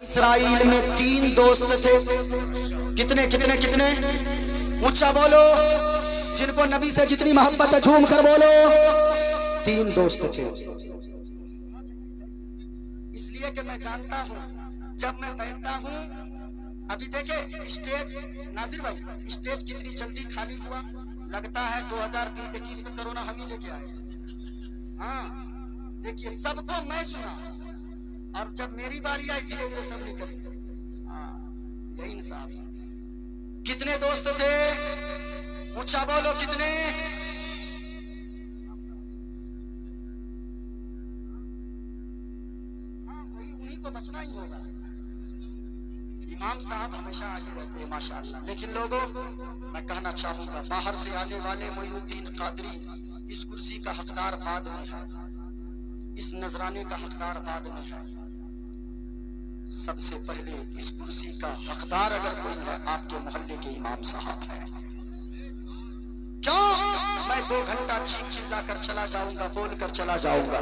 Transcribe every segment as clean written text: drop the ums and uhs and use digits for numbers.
اسرائیل میں 3 دوست تھے. کتنے کتنے کتنے اونچا بولو, جن کو نبی سے جتنی محبت ہے جھوم کر بولو. 3 دوست تھے. اس لیے کہ میں جانتا ہوں جب میں بیٹھتا ہوں, ابھی دیکھیں اسٹیج, ناظر بھائی اسٹیج کتنی جلدی خالی ہوا, لگتا ہے 2021 میں کرونا ہم ہی لے کے آئے. ہاں دیکھیے سب کو میں سنا, اور جب میری باری آئی تھی یہ سب نکل. یہی انصاف. کتنے دوست تھے اونچا بولو کتنے. انہیں کو بچنا ہی ہوگا. امام صاحب ہمیشہ آگے رہتے ہیں ماشاءاللہ. لیکن لوگوں میں کہنا چاہوں گا باہر سے آنے والے معین الدین قادری اس کرسی کا حقدار بعد میں ہے, اس نذرانے کا حقدار بعد میں ہے. سب سے پہلے اس کرسی کا حقدار اگر کوئی ہے آپ کے محلے کے امام صاحب ہیں. کیوں میں 2 گھنٹہ چیخ چلا کر چلا جاؤں گا, بول کر چلا جاؤں گا,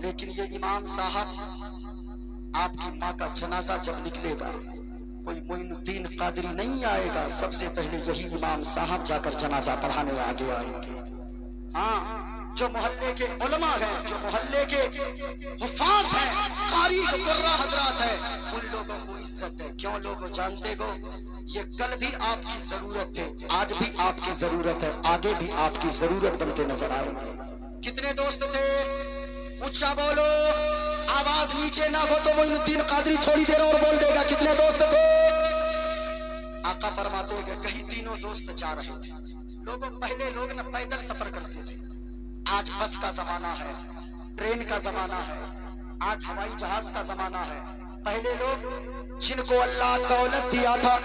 لیکن یہ امام صاحب آپ کی ماں کا جنازہ جب نکلے گا کوئی معین الدین قادری نہیں آئے گا, سب سے پہلے یہی امام صاحب جا کر جنازہ پڑھانے آگے آئیں گے. ہاں جو محلے کے علماء ہیں, جو محلے کے حفاظ ہیں, قاری قرہ حضرات ہیں, ان لوگوں کو عزت ہے. کیوں لوگوں جانتے گو یہ کل بھی آپ کی ضرورت ہے, آج بھی آپ کی ضرورت ہے, آگے بھی آپ کی ضرورت بنتے نظر آئے گے. کتنے دوست تھے اونچا بولو, آواز نیچے نہ ہو تو معین الدین قادری تھوڑی دیر اور بول دے گا. کتنے دوست تھے. آقا فرماتے ہیں کہ کہیں تینوں دوست جا رہے تھے. لوگوں پہلے لوگ نہ پیدل سفر کرتے تھے, آج بس کا زمانہ ہے, ٹرین کا زمانہ ہے, آج ہوائی جہاز کا زمانہ ہے. پہلے لوگ جن کو اللہ دولت دیا تھا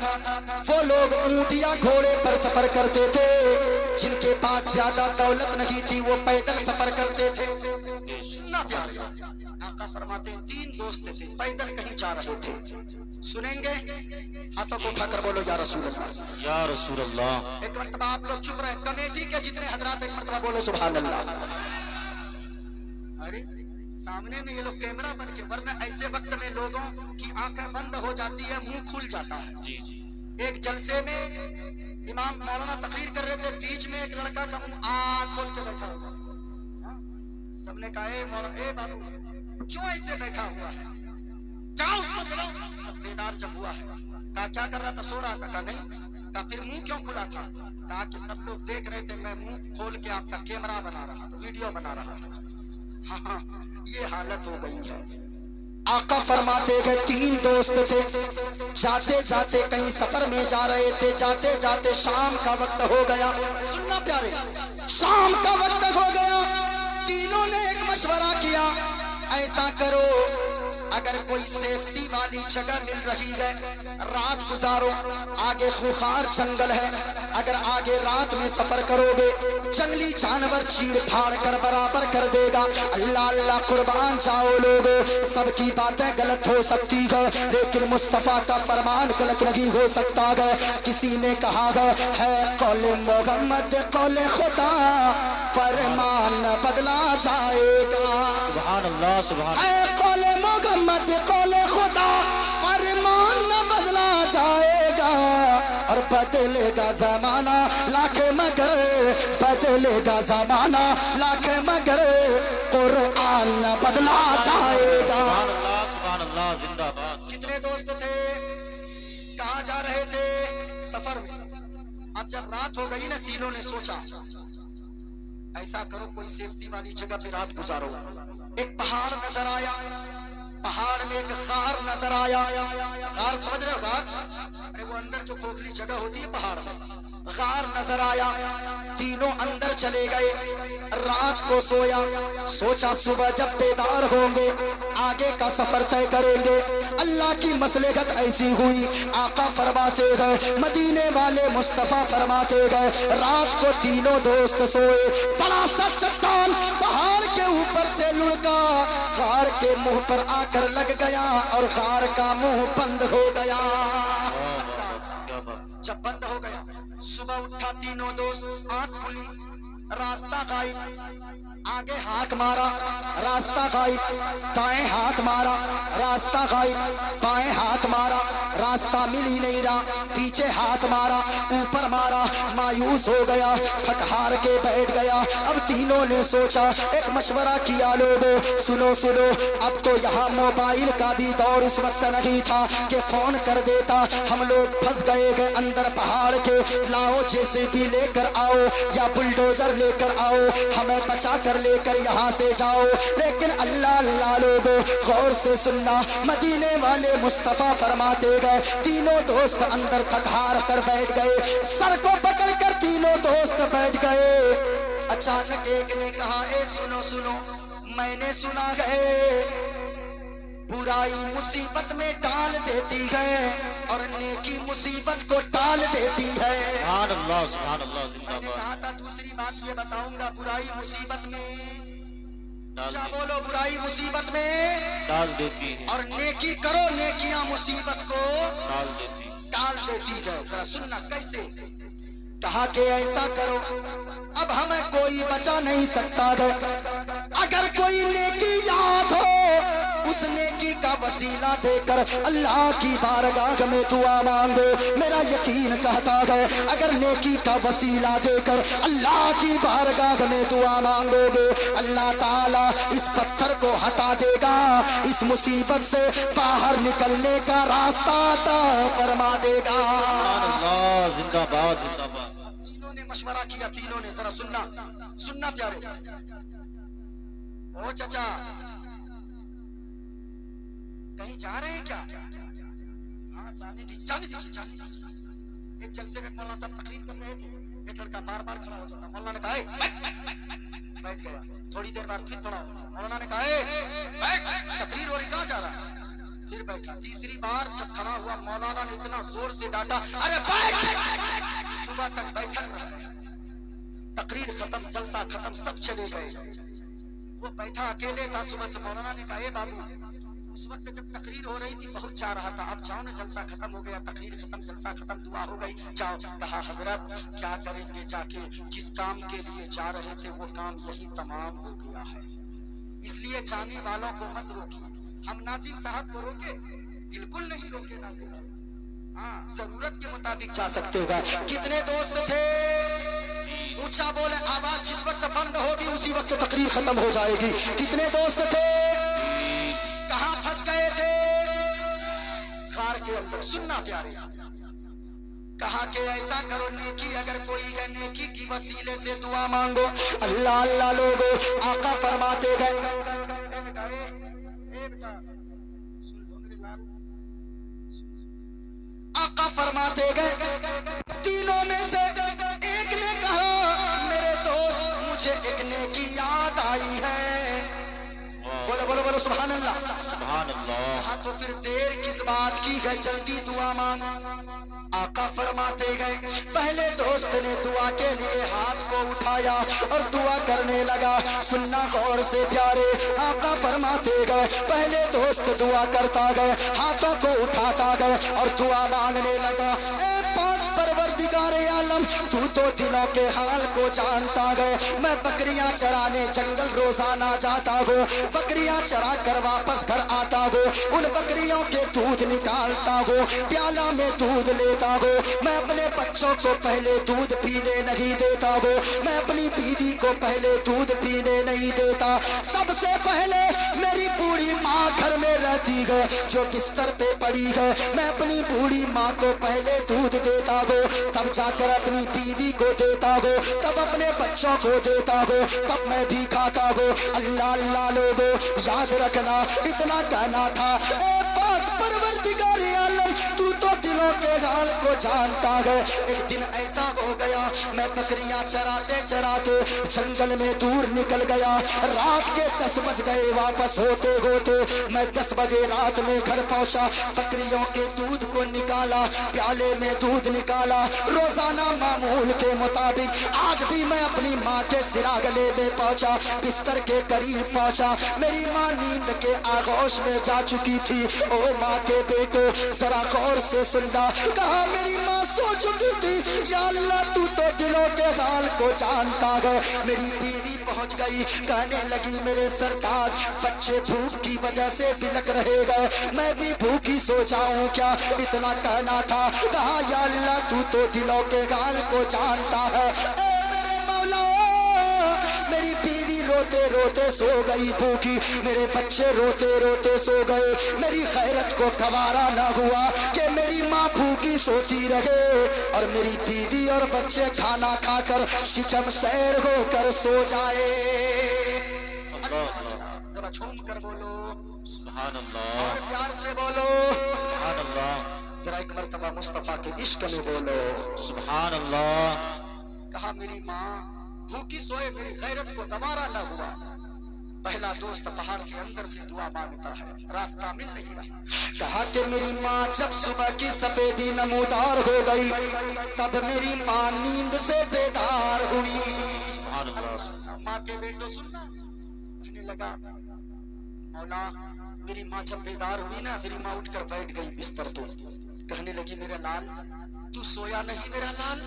وہ لوگ اونٹ یا گھوڑے پر سفر کرتے تھے, جن کے پاس زیادہ دولت نہیں تھی وہ پیدل سفر کرتے تھے. سننا پیارے, آقا فرماتے ہیں 3 دوست تھے پیدل کہیں جا رہے تھے. سنیں گے ہاتھوں کو اٹھا کر بولو یا رسول اللہ, یا رسول اللہ. ایک مرتبہ آپ لوگ چپ رہے, کمیٹی کے جتنے حضرات ایک مرتبہ بولو سبحان اللہ. ارے سامنے میں یہ لوگ کیمرہ بن کے, ورنہ ایسے وقت میں لوگوں کی آنکھیں بند ہو جاتی ہے, منہ کھل جاتا ہے. ایک جلسے میں امام مولانا تقریر کر رہے تھے, بیچ میں ایک لڑکا کا منہ آنکھ کھول کے بیٹھا ہوا. سب نے کہا اے مولانا, اے بابو کیوں ایسے بیٹھا ہوا ہے, جاؤ اس کو چلو. بیدار جب ہوا ہے کہا کیا کر رہا تھا, سو رہا تھا. کہا نہیں. کہا پھر منہ کیوں کھلا تھا. کہا کہ سب لوگ دیکھ رہے تھے, میں منہ کھول کے آپ کا کیمرہ بنا رہا تھا, ویڈیو بنا رہا تھا. ہاں یہ حالت ہو گئی ہے. آقا فرماتے کہ 3 دوست تھے, جاتے جاتے کہیں سفر میں جا رہے تھے, جاتے جاتے شام کا وقت ہو گیا. سننا پیارے, شام کا وقت ہو گیا. تینوں نے ایک مشورہ کیا, ایسا کرو اگر کوئی سیفٹی والی جگہ مل رہی ہے رات گزارو, آگے خوخار جنگل ہے, اگر آگے رات میں سفر کرو گے جنگلی جانور چیڑ پھاڑ کر برابر کر دے گا. اللہ اللہ قربان جاؤ لوگو, سب کی باتیں غلط ہو سکتی ہے لیکن مصطفیٰ کا فرمان غلط نہیں ہو سکتا ہے. کسی نے کہا ہے قول محمد قول خدا, فرمان بدلا جائے گا. سبحان اللہ, سبحان اللہ. اے قول محمد قول خدا, فرمان نہ بدلا جائے گا, اور بدلے گا زمانہ لاکھ مگر, بدلے گا زمانہ لاکھ مگر, قرآن نہ بدلا جائے گا. سبحان اللہ, سبحان اللہ, زندہ باد. کتنے دوست تھے, کہاں جا رہے تھے, سفر میں. اب جب رات ہو گئی نا, تینوں نے سوچا ایسا کرو کوئی سیفٹی والی جگہ پہ رات گزارو. ایک پہاڑ نظر آیا, پہاڑ میں ایک غار نظر آیا. غار سمجھ رہے ہو, غار ارے وہ اندر جو کھوکھلی جگہ ہوتی ہے پہاڑ میں, غار نظر آیا. تینوں اندر چلے گئے, رات کو سویا, سوچا صبح جب بیدار ہوں گے آگے کا سفر طے کریں گے. اللہ کی مصلحت ایسی ہوئی, آقا فرماتے گئے, مدینے والے مصطفیٰ فرماتے گئے, رات کو تینوں دوست سوئے. بڑا سا چٹان پہاڑ کے اوپر سے لڑکا, غار کے منہ پر آ کر لگ گیا اور غار کا منہ بند ہو گیا. جب بند ہو گیا صبح اٹھا تینوں دوست, آنکھ کھلی, راستہ غائب, آگے ہاتھ مارا راستہ غائب, دائیں ہاتھ مارا راستہ غائب, بائیں راستہ مل ہی نہیں رہا، پیچھے ہاتھ مارا، اوپر مارا، مایوس ہو گیا، تھک ہار کے بیٹھ گیا۔ اب تینوں نے سوچا، ایک مشورہ کیا، لوگوں سنو سنو، اب تو یہاں موبائل کا بھی دور اس وقت نہیں تھا کہ فون کر دیتا، ہم لوگ پھنس گئے اندر پہاڑ کے، لاؤ جیسے بھی لے کر آؤ یا بلڈوزر لے کر آؤ، ہمیں بچا کر لے کر یہاں سے جاؤ۔ لیکن اللہ اللہ لوگوں غور سے سننا، مدینے والے مصطفیٰ فرماتے گئے، تینوں دوست اندر تھک ہار کر بیٹھ گئے، سر کو پکڑ کر تینوں دوست بیٹھ گئے۔ اچانک ایک نے کہا، اے سنو سنو، میں نے سنا ہے برائی مصیبت میں ڈال دیتی ہے اور نیکی مصیبت کو ٹال دیتی ہے۔ سبحان اللہ سبحان اللہ، زندہ میں نے باد کہا تھا دوسری بات یہ بتاؤں گا، برائی مصیبت میں ڈال کیا دیتی، بولو، برائی مصیبت میں ڈال دیتی ہے، اور نیکی کرو، نیکیاں مصیبت کو ڈال دیتی، ٹال دیتی ہے۔ ذرا سننا کیسے، کہا کہ ایسا کرو، اب ہمیں کوئی بچا نہیں سکتا ہے، اگر کوئی نیکی یاد ہو اس نیکی کا وسیلہ دے کر اللہ کی بارگاہ میں دعا مانگو۔ میرا یقین کہتا ہے اگر نیکی کا وسیلہ دے کر اللہ کی بارگاہ میں دعا مانگو گے، اللہ تعالیٰ اس پتھر کو ہٹا دے گا، اس مصیبت سے باہر نکلنے کا راستہ عطا فرما دے گا۔ سبحان اللہ، زندہ باد زندہ باد۔ تینوں نے مشورہ کیا، تینوں نے، ذرا سننا سننا پیارے، او چچا کہیں جا رہے ہیں کیا؟ ہاں جانے دی، جانے دی، جانے دی۔ ایک جلسے میں مولانا صاحب تقریر کر رہے تھے، ایک لڑکا بار بار کھڑا ہوتا تھا، مولانا نے کہا بیٹھ گیا، تھوڑی دیر بعد پھر کھڑا ہوا، مولانا نے کہا بیٹھ، تقریر ہو رہی، کہاں جا رہا ہے؟ پھر بیٹھا، تیسری بار جب کھڑا ہوا مولانا نے اتنا زور سے ڈانٹا، ارے بیٹھ، صبح تک بیٹھا رہا، تقریر ختم، جلسہ ختم، سب چلے گئے، وہ بیٹھا اکیلے تھا۔ صبح سے مولانا نے کہا اے بابو، اس وقت جب تقریر ہو رہی تھی بہت چاہ رہا تھا، اب جاؤ نا، جلسہ ختم ہو گیا، تقریر ختم، جلسہ ختم، دعا ہو گئی، جاؤ۔ کہا حضرت کیا کریں گے جا کے، جس کام کے لیے جا رہے تھے وہ کام یہی تمام ہو گیا ہے، اس لیے جانے والوں کو مت روکیے۔ ہم ناظم صاحب کو روکے؟ بالکل نہیں روکے ناظم صاحب، ہاں ضرورت کے مطابق جا سکتے گا۔ کتنے دوست تھے؟ اونچا بولے، آواز جس وقت بند ہوگی اسی وقت تقریر ختم ہو جائے گی۔ کتنے دوست تھے؟ کہاں پھنس گئے تھے؟ غار کے اندر۔ سننا پیارے، کہا کہ ایسا کرو، نیکی اگر کوئی ہے نیکی کی وسیلے سے دعا مانگو۔ اللہ اللہ لوگو، آقا فرماتے گئے، آقا فرماتے گئے، تینوں میں سے ایک نے کہا میرے دوست مجھے ایک نیکی یاد آئی ہے۔ بولو بولو بولو سبحان اللہ، سبحان اللہ۔ کہا تو پھر دیر کس بات کی ہے، جلدی دعا مانگ۔ آقا فرماتے گئے، پہلے دوست نے دعا کے لیے ہاتھ کو اٹھایا اور دعا کرنے لگا۔ سننا غور سے پیارے، آقا فرماتے گئے پہلے دوست دعا کرتا گئے، ہاتھوں کو اٹھاتا گئے اور دعا مانگنے لگا۔ اے پاک پروردگار عالم، تو دلوں کے حال کو جانتا گئے، میں بکریاں چرانے جنگل روزانہ جاتا ہوں، بکریاں چرا کر واپس گھر آتا ہوں، ان بکریوں کے دودھ نکالتا ہوں، پیالہ میں دودھ لیتا ہوں، میں اپنے بچوں کو پہلے دودھ پینے نہیں دیتا ہوں، میں اپنی بیوی کو پہلے دودھ پینے نہیں دیتا، سب سے پہلے میری بوڑھی ماں گھر میں رہتی ہے جو بستر پہ پڑی ہے، میں اپنی بوڑھی ماں کو پہلے دودھ دیتا ہوں، تب جا کر اپنی بیوی کو دیتا ہوں، تب اپنے بچوں کو دیتا ہوں، تب میں بھی کھاتا ہوں۔ اللہ اللہ لوگوں، یاد رکھنا، اتنا کہنا تھا، اے پاک پروردگار عالم، تو دلوں کے حال کو جانتا ہے۔ ایک دن ایسا ہو گیا، میں بکریاں چراتے چراتے جنگل میں دور نکل گیا، رات کے 10 بج گئے، واپس ہوتے ہوتے میں 10 بجے رات میں گھر پہنچا، بکریوں کے دودھ کو نکالا، پیالے میں دودھ نکالا، روزانہ معمول کے مطابق آج بھی میں اپنی ماں کے سراغلے میں پہنچا، بستر کے قریب پہنچا، میری ماں نیند کے آغوش میں جا چکی تھی۔ او ماں کے بیٹو ذرا غور سے سننا، کہا میری ماں سو چکی تھی یا اللہ تو دلوں کے حال کو جانتا ہے. میری بیوی پہنچ گئی کہنے لگی میرے سرتاج بچے بھوک کی وجہ سے بلک رہے گئے, میں بھی بھوکی سو جاؤں کیا, اتنا کہنا تھا. کہا یا اللہ تو دلوں کے حال کو جانتا ہے. اے میرے مولا میری بیوی روتے روتے سو گئی بھوکی, میرے بچے روتے روتے سو گئے. میری غیرت کو گوارا نہ ہوا کہ میری ماں بھوکی سوتی رہے اور میری بیوی اور بچے کھانا کھا کر شکم سیر ہو کر سو جائے. ذرا جھوم کر بولو سبحان اللہ اور پیار سے بولو سبحان اللہ ذرا ایک مرتبہ مصطفیٰ کے عشق میں بولو سبحان اللہ. کہا میری ماں بھوکی سوئے میری غیرت کو گوارا نہ ہوا. پہلا دوست پہاڑ کے اندر سے دعا مانگتا ہے, راستہ مل نہیں رہا. کہا کہ میری ماں جب صبح کی سفیدی نمودار ہو گئی تب میری ماں نیند سے بیدار ہوئی. سبحان اللہ ماں کے بیٹو سننا, کہنے لگا مولا میری ماں جب بیدار ہوئی نا میری ماں اٹھ کر بیٹھ گئی بستر پہ. کہنے لگی میرا لال تو سویا نہیں میرا لال,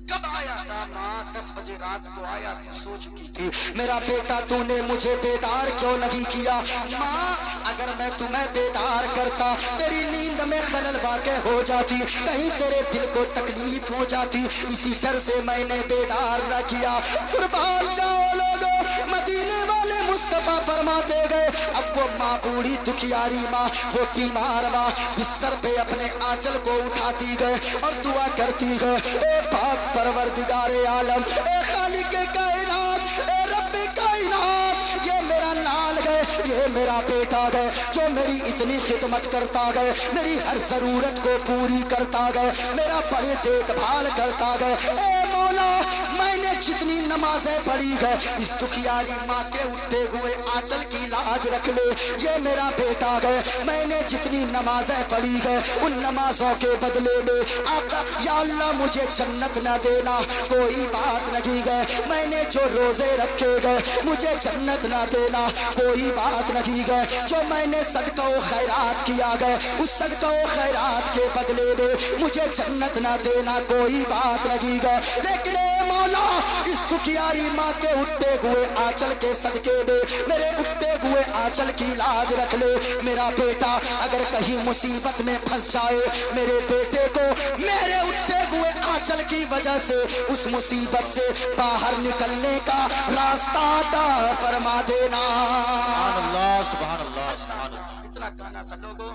کب آیا تھا؟ ماں 10 بجے رات کو آیا تو سو چکی تھی. میرا بیٹا تو نے مجھے بیدار کیوں نہیں کیا؟ ماں اگر میں تمہیں بیدار کرتا تیری نیند میں خلل واقع ہو جاتی, کہیں تیرے دل کو تکلیف ہو جاتی, اسی ڈر سے میں نے بیدار نہ کیا. قربان جاؤ لوگوں, مدینے والے مصطفیٰ فرماتے گئے اب وہ ماں بوڑھی دکھیاری ماں وہ بیمار ماں بستر پہ اپنے آنچل کو اٹھاتی گئے اور دعا کرتی گئے اے پاک پروردگار عالم, اے خالق کائنات, اے رب کائنات, یہ میرا لال ہے, یہ میرا بیٹا ہے جو میری اتنی خدمت کرتا گئے, میری ہر ضرورت کو پوری کرتا گئے, میرا بڑے دیکھ بھال کرتا گئے. اے مولا میں نے جتنی نمازیں پڑھی ہے اس دکھیاری ماں کے اٹھتے ہوئے آنچل کی لاج رکھ لے, یہ میرا بیٹا ہے. میں نے جتنی نمازیں پڑھی ہے ان نمازوں کے بدلے میں آقا یا اللہ مجھے جنت نہ دینا کوئی بات نہیں گئے, میں نے جو روزے رکھے گئے مجھے جنت نہ دینا کوئی بات نہیں گئے, جو میں نے صدقہ و خیرات کیا گئے اس صدقہ و خیرات کے بدلے میں مجھے جنت نہ دینا کوئی بات نہیں گئے. لیکن اے مولا اس دکھیاری ماں کے اٹھتے ہوئے آنچل کے صدقے میں میرے اٹھتے ہوئے آنچل کی لاج رکھ لے. میرا بیٹا اگر کہیں مصیبت میں پھنس جائے میرے بیٹے کو میرے اٹھتے ہوئے آنچل کی وجہ سے اس مصیبت سے باہر نکلنے کا راستہ عطا فرما دینا. سبحان اللہ سبحان اللہ سبحان اللہ. اتنا کہنا تھا لوگوں,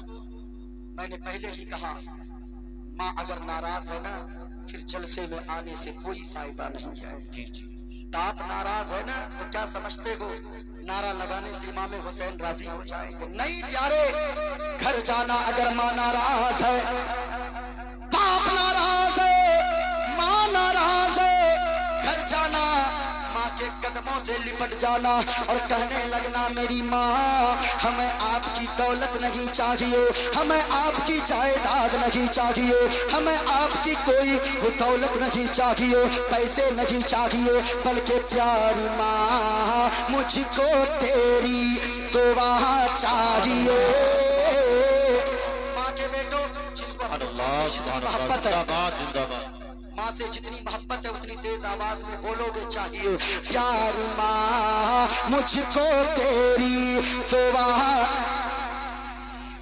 میں نے پہلے ہی کہا ماں اگر ناراض ہے نا پھر جلسے میں آنے سے کوئی فائدہ نہیں ہے. جی جی آپ ناراض ہے نا تو کیا سمجھتے ہو نعرہ لگانے سے امام حسین راضی ہو جائیں گے؟ نہیں پیارے, گھر جانا اگر ماں ناراض ہے, باپ ناراض ہے, ماں ناراض ہے, گھر جانا ماں کے قدموں سے لپٹ جانا اور کہنے لگنا میری ماں ہمیں آپ کی دولت نہیں چاہیے, ہمیں آپ کی جائیداد نہیں چاہیے, ہمیں آپ کی کوئی دولت نہیں چاہیے, پیسے نہیں چاہیے, بلکہ پیاری ماں مجھ کو تیری دعا چاہیے. ماں کے بیٹو جس کو سبحان اللہ سبحان اللہ. محبت ہے, زندہ باد زندہ باد. ماں سے جتنی محبت ہے اتنی تیز آواز میں بولو گے چاہیے پیاری ماں مجھ کو تیری دعا,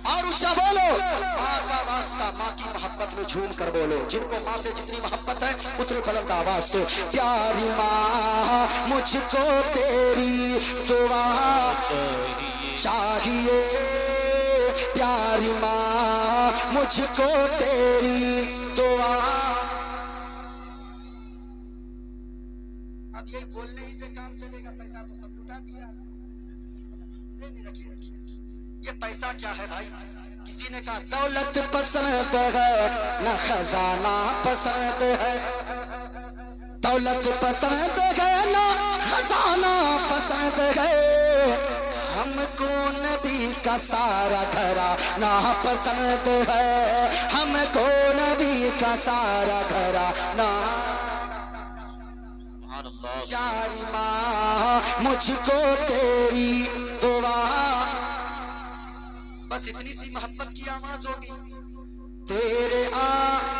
اور اونچا بولو ماں کا واسطہ, ماں کی محبت میں جھوم کر بولو. جن کو ماں سے جتنی محبت ہے اتنی بلند آواز سے پیاری ماں مجھ کو تیری دعا چاہیے, پیاری ماں مجھ کو تیری دعا. اب یہی بولنے ہی سے کام چلے گا, پیسہ تو سب لٹا دیا. نہیں رکھیے یہ پیسہ کیا ہے بھائی؟ کسی نے کہا دولت پسند ہے نہ خزانہ پسند ہے, دولت پسند ہے نہ خزانہ پسند ہے, ہم کو نبی کا سارا گھرانہ پسند ہے, ہم کو نبی کا سارا گھرانہ. پیاری ماں مجھ کو تیری دعا, بس اتنی سی محبت کی آواز ہوگی. تیرے